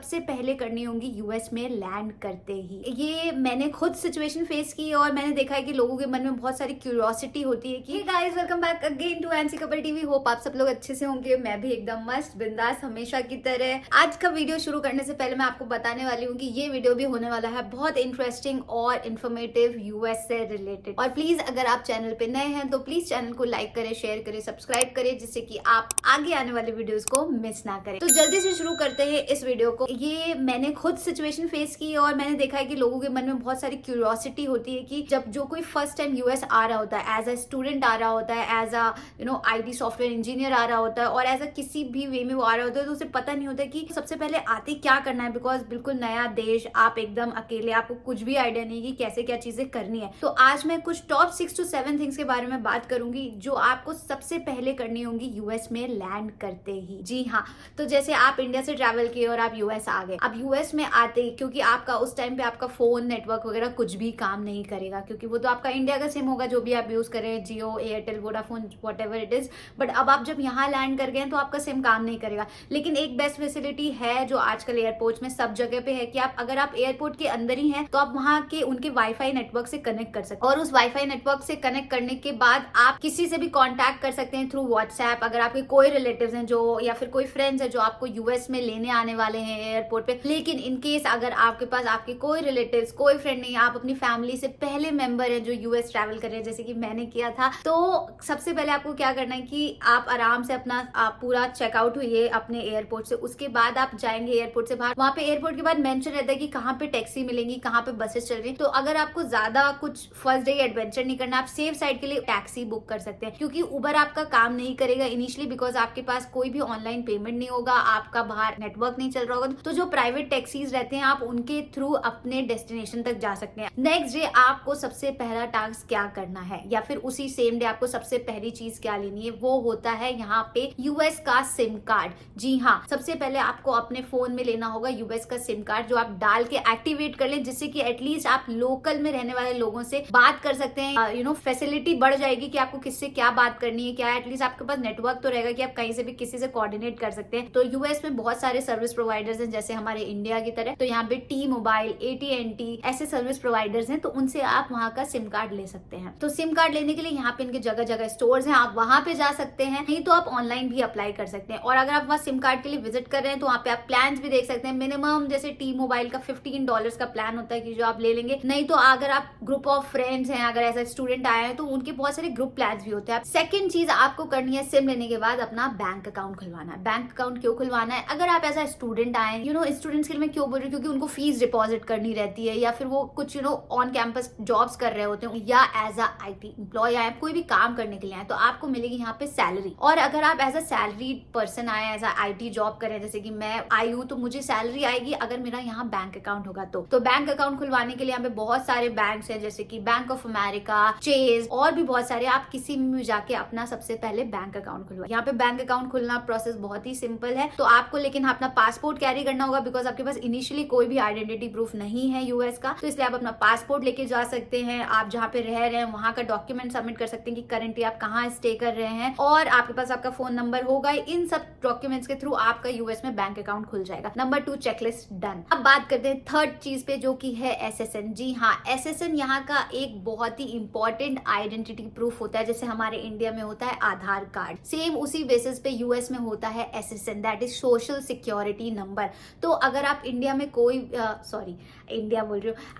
सबसे पहले करनी होंगी यूएस में लैंड करते ही। ये मैंने खुद सिचुएशन फेस की और मैंने देखा है कि लोगों के मन में बहुत सारी क्यूरियोसिटी होती है कि guys welcome back again to NC couple TV. Hope आप सब लोग अच्छे से होंगे। मैं भी एकदम मस्त बिंदास हमेशा की तरह। आज का वीडियो शुरू करने से पहले मैं आपको बताने वाली हूँ कि ये वीडियो भी होने वाला है बहुत इंटरेस्टिंग और इन्फॉर्मेटिव यूएस से रिलेटेड। और प्लीज अगर आप चैनल पे नए हैं तो प्लीज चैनल को लाइक करें, शेयर करें, सब्सक्राइब करें, जिससे कि आप आगे आने वाले वीडियोस को मिस ना करें। तो जल्दी से शुरू करते हैं इस वीडियो को। ये मैंने खुद सिचुएशन फेस की और मैंने देखा है कि लोगों के मन में बहुत सारी क्यूरियोसिटी होती है कि जब जो कोई फर्स्ट टाइम यूएस आ रहा होता है, एज अ स्टूडेंट आ रहा होता है, as a IT software engineer आ रहा होता है और एज अ किसी भी वे में वो आ रहा होता है, तो उसे पता नहीं होता कि सबसे पहले आते क्या करना है। बिकॉज बिल्कुल नया देश, आप एकदम अकेले, आपको कुछ भी आइडिया नहीं कि कैसे क्या चीजें करनी है। तो आज मैं कुछ टॉप 6 to 7 थिंग्स के बारे में बात करूंगी जो आपको सबसे पहले करनी होंगी यूएस में लैंड करते ही। जी हाँ, तो जैसे आप इंडिया से ट्रैवल किए और आप यूएस आ गए। अब यूएस में आते ही, क्योंकि आपका उस टाइम पे आपका फोन नेटवर्क वगैरह कुछ भी काम नहीं करेगा, क्योंकि वो तो आपका इंडिया का सिम होगा जो भी आप यूज करें, Jio, Airtel, Vodafone, whatever it is. But अब आप जब यहाँ लैंड कर गए तो आपका सिम काम नहीं करेगा। लेकिन एक बेस्ट फैसिलिटी है जो आजकल एयरपोर्ट में सब जगह पे है कि अगर आप एयरपोर्ट के अंदर ही हैं तो आप वहाँ के उनके वाईफाई नेटवर्क से कनेक्ट कर सकते हैं। और उस वाईफाई नेटवर्क से कनेक्ट करने के बाद आप किसी से भी कॉन्टैक्ट कर सकते हैं थ्रू व्हाट्सएप। अगर आपके कोई रिलेटिव्स हैं जो, या फिर कोई फ्रेंड्स है जो आपको यूएस में लेने आने वाले हैं एयरपोर्ट पे, लेकिन इन केस अगर आपके पास आपके कोई रिलेटिव्स, कोई फ्रेंड नहीं, आप अपनी फैमिली से पहले मेंबर है जो यूएस ट्रैवल कर रहे हैं, जैसे कि मैंने किया था, तो सबसे पहले आपको क्या करना है कि आप आराम से अपना पूरा चेकआउट हुई अपने एयरपोर्ट से। उसके बाद आप जाएंगे एयरपोर्ट से बाहर। वहां पे एयरपोर्ट के बाद मेंशन रहता है कि कहाँ पे टैक्सी मिलेंगी, कहाँ पे बसेस चल रही है। तो अगर आपको ज्यादा कुछ फर्स्ट डे एडवेंचर नहीं करना, आप सेफ साइड के लिए टैक्सी बुक कर सकते हैं, क्योंकि उबर आपका काम नहीं करेगा इनिशियली, बिकॉज आपके पास कोई भी ऑनलाइन पेमेंट नहीं होगा, आपका बाहर नेटवर्क नहीं चल रहा होगा। तो जो प्राइवेट टैक्सीज रहते हैं आप उनके थ्रू अपने डेस्टिनेशन तक जा सकते हैं। नेक्स्ट डे आपको सबसे पहला टास्क क्या करना है, या फिर उसी सेम डे आपको सबसे पहली चीज क्या लेनी है, वो होता है यहाँ पे यूएस का सिम कार्ड। जी हाँ, सबसे पहले आपको अपने फोन में लेना होगा यूएस का सिम कार्ड, जो आप डाल के एक्टिवेट कर लें, जिससे कि एटलीस्ट आप लोकल में रहने वाले लोगों से बात कर सकते हैं। फैसिलिटी बढ़ जाएगी कि आपको किससे क्या बात करनी है, क्या एटलीस्ट आपके पास नेटवर्क तो रहेगा कि आप कहीं से भी किसी से कोऑर्डिनेट कर सकते हैं। तो यूएस में बहुत सारे सर्विस प्रोवाइडर्स हैं, जैसे हमारे इंडिया की तरह। तो यहाँ पे टी मोबाइल, AT&T ऐसे सर्विस प्रोवाइडर्स हैं, तो उनसे आप वहाँ का सिम कार्ड ले सकते हैं। तो सिम कार्ड लेने के लिए यहाँ पे इनके जगह जगह स्टोर्स हैं, आप वहां पे जा सकते हैं, नहीं तो आप ऑनलाइन भी अप्लाई कर सकते हैं। और अगर आप वहाँ सिम कार्ड के लिए विजिट कर रहे हैं तो वहाँ पे आप प्लान भी देख सकते हैं। मिनिमम जैसे टी मोबाइल का $15 का प्लान होता है कि जो आप ले लेंगे। नहीं तो अगर आप ग्रुप ऑफ फ्रेंड्स हैं, अगर ऐसा स्टूडेंट आए हैं, तो उनके बहुत सारे ग्रुप प्लान भी होते हैं। सेकंड चीज आपको करनी है सिम लेने के बाद अपना बैंक अकाउंट खुलवाना है। बैंक अकाउंट क्यों खुलवाना है? अगर आप एज अ स्टूडेंट आए, स्टूडेंट्स के लिए मैं क्यों बोल रही हूँ, क्योंकि उनको फीस डिपॉजिट करनी रहती है, या फिर वो कुछ ऑन कैंपस जॉब्स कर रहे होते हैं, या एज अ आईटी एम्प्लॉय आए, कोई भी काम करने के लिए आए, तो आपको मिलेगी यहाँ पे सैलरी। और अगर आप एज अ सैलरीड पर्सन आए, एज अ आईटी जॉब करें, जैसे कि मैं आई हूँ, तो मुझे सैलरी आएगी अगर मेरा यहाँ बैंक अकाउंट होगा। तो बैंक अकाउंट खुलवाने के लिए यहाँ पे बहुत सारे बैंक्स हैं, जैसे कि बैंक ऑफ अमेरिका, चेज और भी बहुत सारे। आप किसी में भी जाके अपना सबसे पहले बैंक अकाउंट खुलवाए। यहाँ पे बैंक अकाउंट खुलना प्रोसेस बहुत ही सिंपल है। तो आपको लेकिन अपना पासपोर्ट कैरी करना होगा, बिकॉज आपके पास इनिशियली कोई भी आइडेंटिटी प्रूफ नहीं है यूएस का। तो इसलिए आप अपना पासपोर्ट लेके जा सकते हैं। आप जहाँ पे रह रहे हैं वहां का डॉक्यूमेंट सबमिट कर सकते हैं कि करेंटली आप कहाँ स्टे कर रहे हैं, और आपके पास आपका फोन नंबर होगा। इन सब डॉक्यूमेंट्स के थ्रू आपका यूएस में बैंक अकाउंट खुल जाएगा। Number 2 checklist done. अब बात करते हैं थर्ड चीज पे, जो कि है एसएसएन। जी हाँ, एसएसएन यहाँ का एक बहुत ही इंपॉर्टेंट आइडेंटिटी प्रूफ होता है। जैसे हमारे इंडिया में होता है आधार कार्ड, सेम उसी बेसिस पे यूएस में होता है SSN, that is social security number. तो अगर आप इंडिया में कोई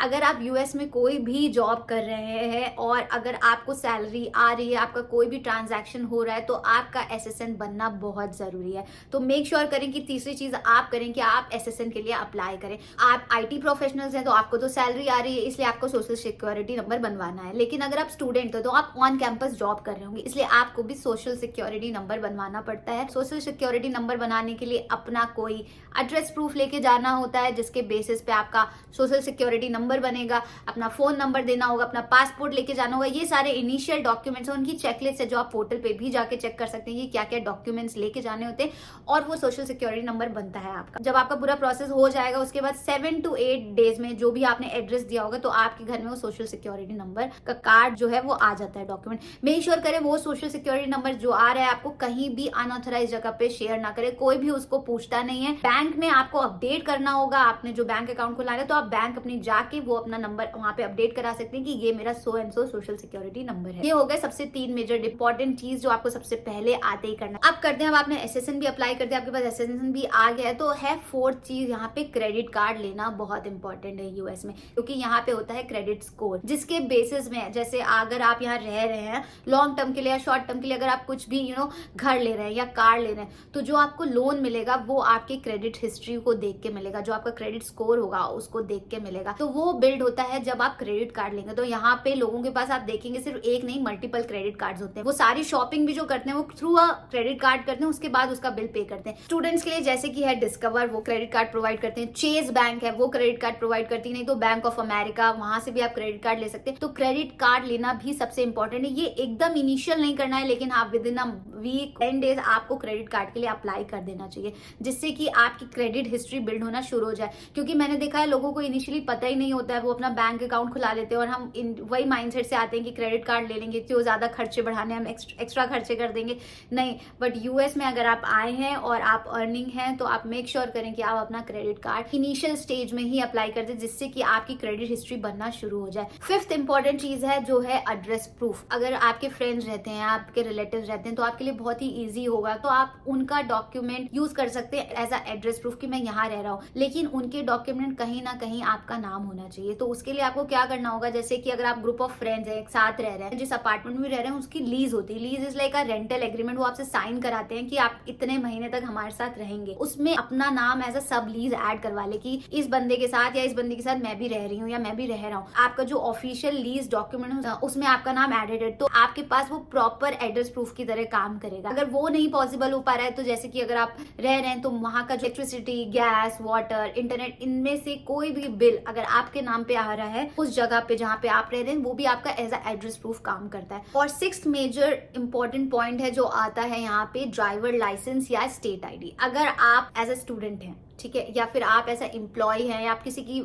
अगर आप यूएस में कोई भी जॉब कर रहे हैं और अगर आपको सैलरी आ रही है, आपका कोई भी ट्रांजैक्शन हो रहा है, तो आपका एसएसएन बनना बहुत जरूरी है। तो मेक श्योर करें कि तीसरी चीज आप करें कि आप एसएसएन के लिए अप्लाई करें। आप आईटी प्रोफेशनल्स हैं तो आपको तो सैलरी आ रही है, इसलिए आपको सोशल सिक्योरिटी नंबर बनवाना है। लेकिन अगर आप स्टूडेंट हो तो आप ऑन कैंपस जॉब कर रहे होंगे, इसलिए आपको भी सोशल सिक्योरिटी नंबर बनवाना पड़ता है। सोशल सिक्योरिटी नंबर बनाने के लिए अपना कोई एड्रेस प्रूफ लेके जाना होता है, जिसके बेसिस पे आपका सोशल सिक्योरिटी नंबर बनेगा। अपना फोन नंबर देना होगा, अपना पासपोर्ट लेके जाना होगा। ये सारे इनिशियल डॉक्यूमेंट्स हैं, उनकी चेकलिस्ट है जो आप पोर्टल पे भी जाके चेक कर सकते हैं कि क्या क्या डॉक्यूमेंट्स लेके जाने होते हैं, और वो सोशल सिक्योरिटी नंबर बनता है आपका। जब आपका पूरा प्रोसेस हो जाएगा, उसके बाद 7 to 8 डेज में जो भी आपने एड्रेस दिया होगा, तो आपके घर में वो सोशल सिक्योरिटी नंबर का कार्ड जो है वो आ जाता है डॉक्यूमेंट। मेक श्योर करें वो सोशल सिक्योरिटी नंबर जो आ रहा है आपको कहीं भी अनऑथराइज जगह पे शेयर ना करें, कोई भी उसको पूछता नहीं है। बैंक में आपको अपडेट करना होगा, आपने जो बैंक अकाउंट खुला है तो आप बैंक अपनी जाके वो अपना नंबर वहां पे अपडेट करा सकते हैं कि ये मेरा so and so social security number है। ये हो गए सबसे 3 मेजर इंपॉर्टेंट चीज जो आपको सबसे पहले आते ही करना। अब करते हैं, अब आपने एसएसएन भी अप्लाई कर दिया, आपके पास एसएसएन भी आ गया है, तो है 4th चीज यहाँ पे क्रेडिट कार्ड लेना बहुत इंपॉर्टेंट है यूएस में, क्योंकि यहाँ पे होता है क्रेडिट स्कोर, जिसके बेसिस में जैसे अगर आप यहाँ रह रहे हैं लॉन्ग टर्म के लिए या शॉर्ट टर्म के लिए, अगर आप कुछ भी घर ले रहे हैं या कार ले रहे हैं, तो जो आपको लोन मिलेगा वो आपके क्रेडिट हिस्ट्री को देख के मिलेगा, जो आपका क्रेडिट स्कोर होगा उसको देख के मिलेगा। तो वो बिल्ड होता है जब आप क्रेडिट कार्ड लेंगे। तो यहाँ पे लोगों के पास आप देखेंगे सिर्फ एक नहीं, मल्टीपल क्रेडिट कार्ड्स होते हैं। वो सारी शॉपिंग भी जो करते हैं वो थ्रू अ क्रेडिट कार्ड करते हैं, उसके बाद उसका बिल पे करते हैं। स्टूडेंट्स के लिए जैसे कि है डिस्कवर, वो क्रेडिट कार्ड प्रोवाइड करते हैं। चेज बैंक है, वो क्रेडिट कार्ड प्रोवाइड करती है, नहीं तो बैंक ऑफ अमेरिका, वहां से भी आप क्रेडिट कार्ड ले सकते हैं। तो क्रेडिट कार्ड लेना भी सबसे इंपॉर्टेंट है। ये एकदम इनिशियल नहीं करना है, लेकिन आप within a week 10 days आपको क्रेडिट कार्ड के लिए अप्लाई कर देना चाहिए, जिससे कि आपकी क्रेडिट हिस्ट्री बिल्ड होना शुरू हो जाए। क्योंकि मैंने देखा है लोगों को इनिशियली पता ही नहीं होता है, वो अपना बैंक अकाउंट खुला लेते हैं और हम वही माइंडसेट से आते हैं कि क्रेडिट कार्ड ले लेंगे, क्यों ज्यादा खर्चे बढ़ाने, हम एक्स्ट्रा खर्चे कर देंगे। नहीं, बट यूएस में अगर आप आए हैं और आप अर्निंग हैं तो आप मेक श्योर करें कि आप अपना क्रेडिट कार्ड इनिशियल स्टेज में ही अप्लाई कर दें, जिससे कि आपकी क्रेडिट हिस्ट्री बनना शुरू हो जाए। 5th इंपॉर्टेंट चीज है जो है एड्रेस प्रूफ। अगर आपके फ्रेंड्स रहते हैं, आपके रिलेटिव्स रहते हैं, तो आपके लिए बहुत ही ईजी होगा, तो आप उनका डॉक्यूमेंट यूज कर सकते हैं एज अ एड्रेस प्रूफ कि मैं यहाँ रह रहा हूँ, लेकिन उनके डॉक्यूमेंट कहीं ना कहीं आपका नाम होना चाहिए। तो उसके लिए आपको क्या करना होगा, जैसे कि अगर आप ग्रुप ऑफ फ्रेंड्स है, एक साथ रह रहे हैं, जिस अपार्टमेंट में रह रहे हैं उसकी लीज होती है। Lease is like a rental agreement, वो आपसे साइन कराते हैं कि आप इतने महीने तक हमारे साथ रहेंगे। उसमें अपना नाम एज अ सब लीज ऐड करवा ले कि इस बंदे के साथ या इस बंदे के साथ मैं भी रह रही हूँ या मैं भी रह रहा हूँ। आपका जो ऑफिशियल लीज डॉक्यूमेंट है उसमें आपका नाम एडेड है, तो आपके पास वो प्रॉपर एड्रेस प्रूफ की तरह काम करेगा। अगर वो नहीं पॉसिबल हो पा रहा है, तो जैसे कि अगर आप रह रहे हैं तो वहां का जो इलेक्ट्रिसिटी, गैस, वाटर, इंटरनेट, इनमें से कोई भी बिल अगर आपके नाम पे आ रहा है उस जगह पे जहाँ पे आप रह रहे हैं, वो भी आपका एज अ एड्रेस प्रूफ काम करता है। और 6th मेजर इंपॉर्टेंट पॉइंट है जो आता है यहाँ पे ड्राइवर लाइसेंस या स्टेट आईडी। अगर आप एज अ स्टूडेंट हैं, ठीक है, या फिर आप ऐसा एम्प्लॉय हैं या आप किसी की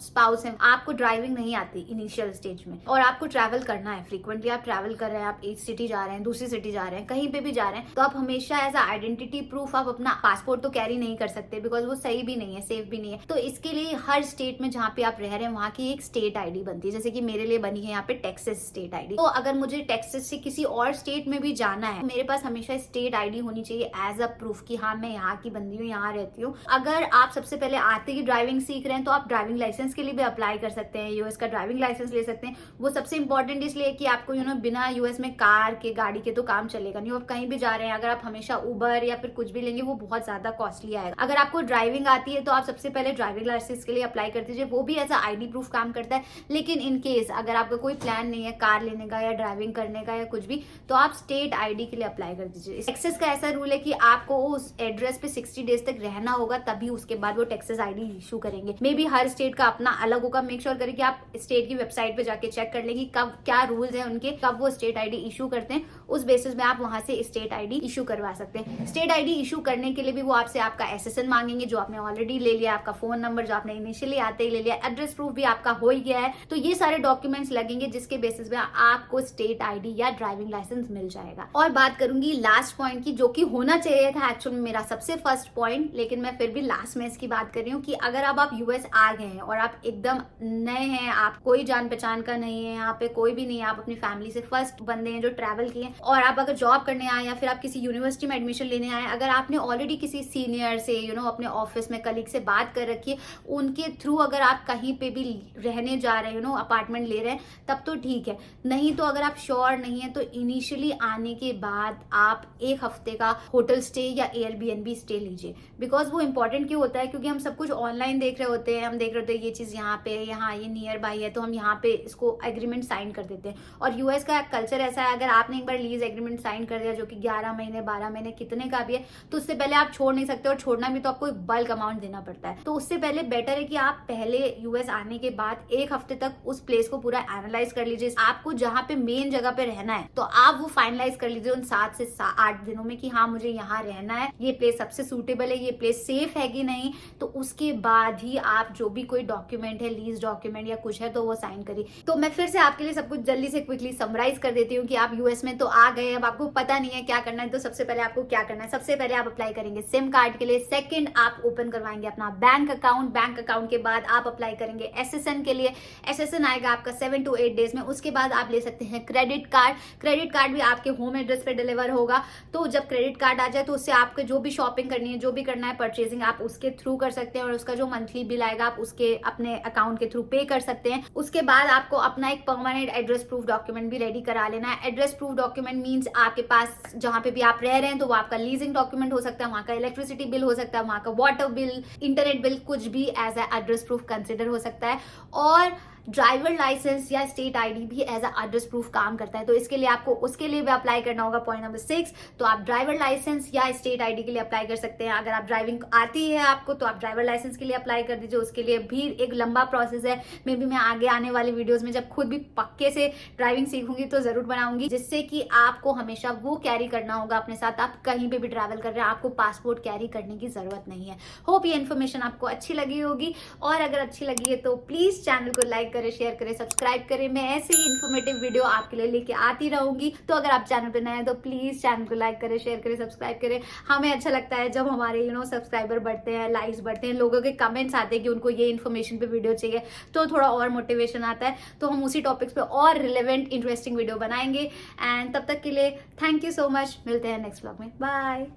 स्पाउस हैं, आपको ड्राइविंग नहीं आती इनिशियल स्टेज में और आपको ट्रैवल करना है, फ्रीक्वेंटली आप ट्रैवल कर रहे हैं, आप एक सिटी जा रहे हैं, दूसरी सिटी जा रहे हैं, कहीं पे भी जा रहे हैं, तो आप हमेशा एज अ आइडेंटिटी प्रूफ आप अपना पासपोर्ट तो कैरी नहीं कर सकते, बिकॉज वो सही भी नहीं है, सेफ भी नहीं है। तो इसके लिए हर स्टेट में जहाँ पे आप रह रहे हैं वहाँ की एक स्टेट आईडी बनती है। जैसे कि मेरे लिए बनी है यहाँ पे टेक्सास स्टेट आईडी। तो अगर मुझे टेक्सास से किसी और स्टेट में भी जाना है, मेरे पास हमेशा स्टेट आईडी होनी चाहिए एज अ प्रूफ कि हाँ मैं यहाँ की बंदी हूँ, यहाँ रहती हूँ। अगर आप सबसे पहले आते ही ड्राइविंग सीख रहे हैं तो आप ड्राइविंग लाइसेंस के लिए भी अप्लाई कर सकते हैं, यूएस का ड्राइविंग लाइसेंस ले सकते हैं। वो सबसे इंपॉर्टेंट इसलिए कि आपको बिना यूएस में कार के, गाड़ी के तो काम चलेगा नहीं। आप कहीं भी जा रहे हैं, अगर आप हमेशा उबर या फिर कुछ भी लेंगे वो बहुत ज्यादा कॉस्टली आएगा। अगर आपको ड्राइविंग आती है तो आप सबसे पहले ड्राइविंग लाइसेंस के लिए अप्लाई कर दीजिए, वो भी एज अ आईडी प्रूफ काम करता है। लेकिन इन केस अगर आपका कोई प्लान नहीं है कार लेने का या ड्राइविंग करने का या कुछ भी, तो आप स्टेट आईडी के लिए अप्लाई कर दीजिए। टेक्सास का ऐसा रूल है कि आपको उस एड्रेस पे 60 डेज तक रहना होगा, तभी उसके बाद वो टेक्सास आईडी इशू करेंगे। मे बी हर स्टेट का अपना अलग होगा। मेक श्योर करें कि आप स्टेट की वेबसाइट पे जाके चेक कर लेंगे कब क्या रूल्स हैं उनके, कब वो स्टेट आईडी इशू करते हैं, उस बेसिस में आप वहां से स्टेट आईडी इशू करवा सकते हैं। स्टेट आईडी इशू करने के लिए भी वो आपसे आपका एसएसएन मांगेंगे जो आपने ऑलरेडी ले लिया, आपका फोन नंबर जो आपने इनिशियली आते ही ले लिया, एड्रेस प्रूफ भी आपका हो ही गया है। तो ये सारे डॉक्यूमेंट्स लगेंगे जिसके बेसिस में आपको स्टेट आईडी या ड्राइविंग लाइसेंस मिल जाएगा। और बात करूंगी लास्ट पॉइंट की, जो कि होना चाहिए था एक्चुअल में मेरा सबसे फर्स्ट पॉइंट, लेकिन मैं फिर भी लास्ट में इसकी बात कर रही हूँ कि अगर आप यूएस आ गए हैं और आप एकदम नए हैं, आप कोई जान पहचान का नहीं है, यहाँ पे कोई भी नहीं है, आप अपनी फैमिली से फर्स्ट बंदे हैं जो ट्रैवल किए, और आप अगर जॉब करने आए या फिर आप किसी यूनिवर्सिटी में एडमिशन लेने आए, अगर आपने ऑलरेडी किसी सीनियर से अपने ऑफिस में कलीग से बात कर रखी है, उनके थ्रू अगर आप कहीं पे भी रहने जा रहे हैं, अपार्टमेंट ले रहे हैं, तब तो ठीक है। नहीं तो अगर आप श्योर नहीं है तो इनिशियली आने के बाद आप 1 हफ्ते का होटल स्टे या एयरबीएनबी स्टे लीजिए। बिकॉज वो इंपॉर्टेंट क्यों होता है, क्योंकि हम सब कुछ ऑनलाइन देख रहे होते हैं, हम देख रहे होते हैं ये चीज यहाँ पे, यहाँ ये नियर बाई है, तो हम यहाँ पे इसको एग्रीमेंट साइन कर देते हैं। और यूएस का कल्चर ऐसा है, अगर आपने एक बार लीज एग्रीमेंट साइन कर दिया जो कि 11 महीने 12 महीने कितने का भी है, तो उससे पहले आप छोड़ नहीं सकते, और छोड़ना भी तो आपको एक बल्क अमाउंट देना पड़ता है। तो उससे पहले बेटर है कि आप पहले यूएस आने के बाद 1 हफ्ते तक उस प्लेस को पूरा एनालाइज कर लीजिए। आपको जहाँ पे मेन जगह पे रहना है तो आप वो फाइनलाइज कर लीजिए उन 7 से 8 दिनों में कि हाँ मुझे यहाँ रहना है, ये प्लेस सबसे सूटेबल है, ये प्लेस सेफ है है कि नहीं, तो उसके बाद ही आप जो भी कोई डॉक्यूमेंट है, लीज डॉक्यूमेंट या कुछ है, तो वो साइन करिए। तो मैं फिर से आपके लिए सब कुछ जल्दी से क्विकली समराइज कर देती हूँ कि आप यूएस में तो आ गए, अब आपको पता नहीं है क्या करना है। तो सबसे पहले आपको क्या करना है, सबसे पहले आप अप्लाई करेंगे सिम कार्ड के लिए। सेकंड, आप ओपन करवाएंगे अपना बैंक अकाउंट। बैंक अकाउंट के बाद आप अप्लाई करेंगे एसएसएन के लिए। एसएसएन आएगा आपका 7 to 8 डेज में। उसके बाद आप ले सकते हैं क्रेडिट कार्ड। क्रेडिट कार्ड भी आपके होम एड्रेस पे डिलीवर होगा। तो जब क्रेडिट कार्ड आ जाए तो उससे आपको जो भी शॉपिंग करनी है, जो भी करना है, परचेजिंग, आप उसके थ्रू कर सकते हैं और उसका जो मंथली बिल आएगा आप उसके अपने अकाउंट के थ्रू पे कर सकते हैं। उसके बाद आपको अपना एक परमानेंट एड्रेस प्रूफ डॉक्यूमेंट भी रेडी करा लेना है। एड्रेस प्रूफ डॉक्यूमेंट मींस आपके पास जहां पे भी आप रह रहे हैं, तो वो आपका लीजिंग डॉक्यूमेंट हो सकता है, वहां का इलेक्ट्रिसिटी बिल हो सकता है, वहां का वाटर बिल, इंटरनेट बिल, कुछ भी as a address proof consider हो सकता है। और ड्राइवर लाइसेंस या स्टेट आईडी भी एज अ एड्रेस प्रूफ काम करता है। तो इसके लिए आपको उसके लिए भी अप्लाई करना होगा। पॉइंट नंबर 6, तो आप ड्राइवर लाइसेंस या स्टेट आईडी के लिए अप्लाई कर सकते हैं। अगर आप ड्राइविंग आती है आपको, तो आप ड्राइवर लाइसेंस के लिए अप्लाई कर दीजिए। उसके लिए भी एक लंबा प्रोसेस है। मे बी मैं आगे आने वाले वीडियोज में जब खुद भी पक्के से ड्राइविंग सीखूंगी तो जरूर बनाऊंगी, जिससे कि आपको हमेशा वो कैरी करना होगा अपने साथ। आप कहीं पे भी ट्रैवल कर रहे हैं, आपको पासपोर्ट कैरी करने की जरूरत नहीं है। होप ये इन्फॉर्मेशन आपको अच्छी लगी होगी, और अगर अच्छी लगी है तो प्लीज चैनल को लाइक करें, शेयर करें, सब्सक्राइब करें। मैं ऐसे ही इन्फॉर्मेटिव वीडियो आपके लिए लेके आती रहूंगी। तो अगर आप चैनल पे नए हैं तो प्लीज चैनल को लाइक करें, शेयर करें, सब्सक्राइब करें। हमें अच्छा लगता है जब हमारे सब्सक्राइबर बढ़ते हैं, लाइक्स बढ़ते हैं, लोगों के कमेंट्स आते हैं कि उनको ये इन्फॉर्मेशन पे वीडियो चाहिए, तो थोड़ा और मोटिवेशन आता है। तो हम उसी टॉपिक्स पे और रिलेवेंट इंटरेस्टिंग वीडियो बनाएंगे। एंड तब तक के लिए थैंक यू सो मच। मिलते हैं नेक्स्ट व्लॉग में। बाय।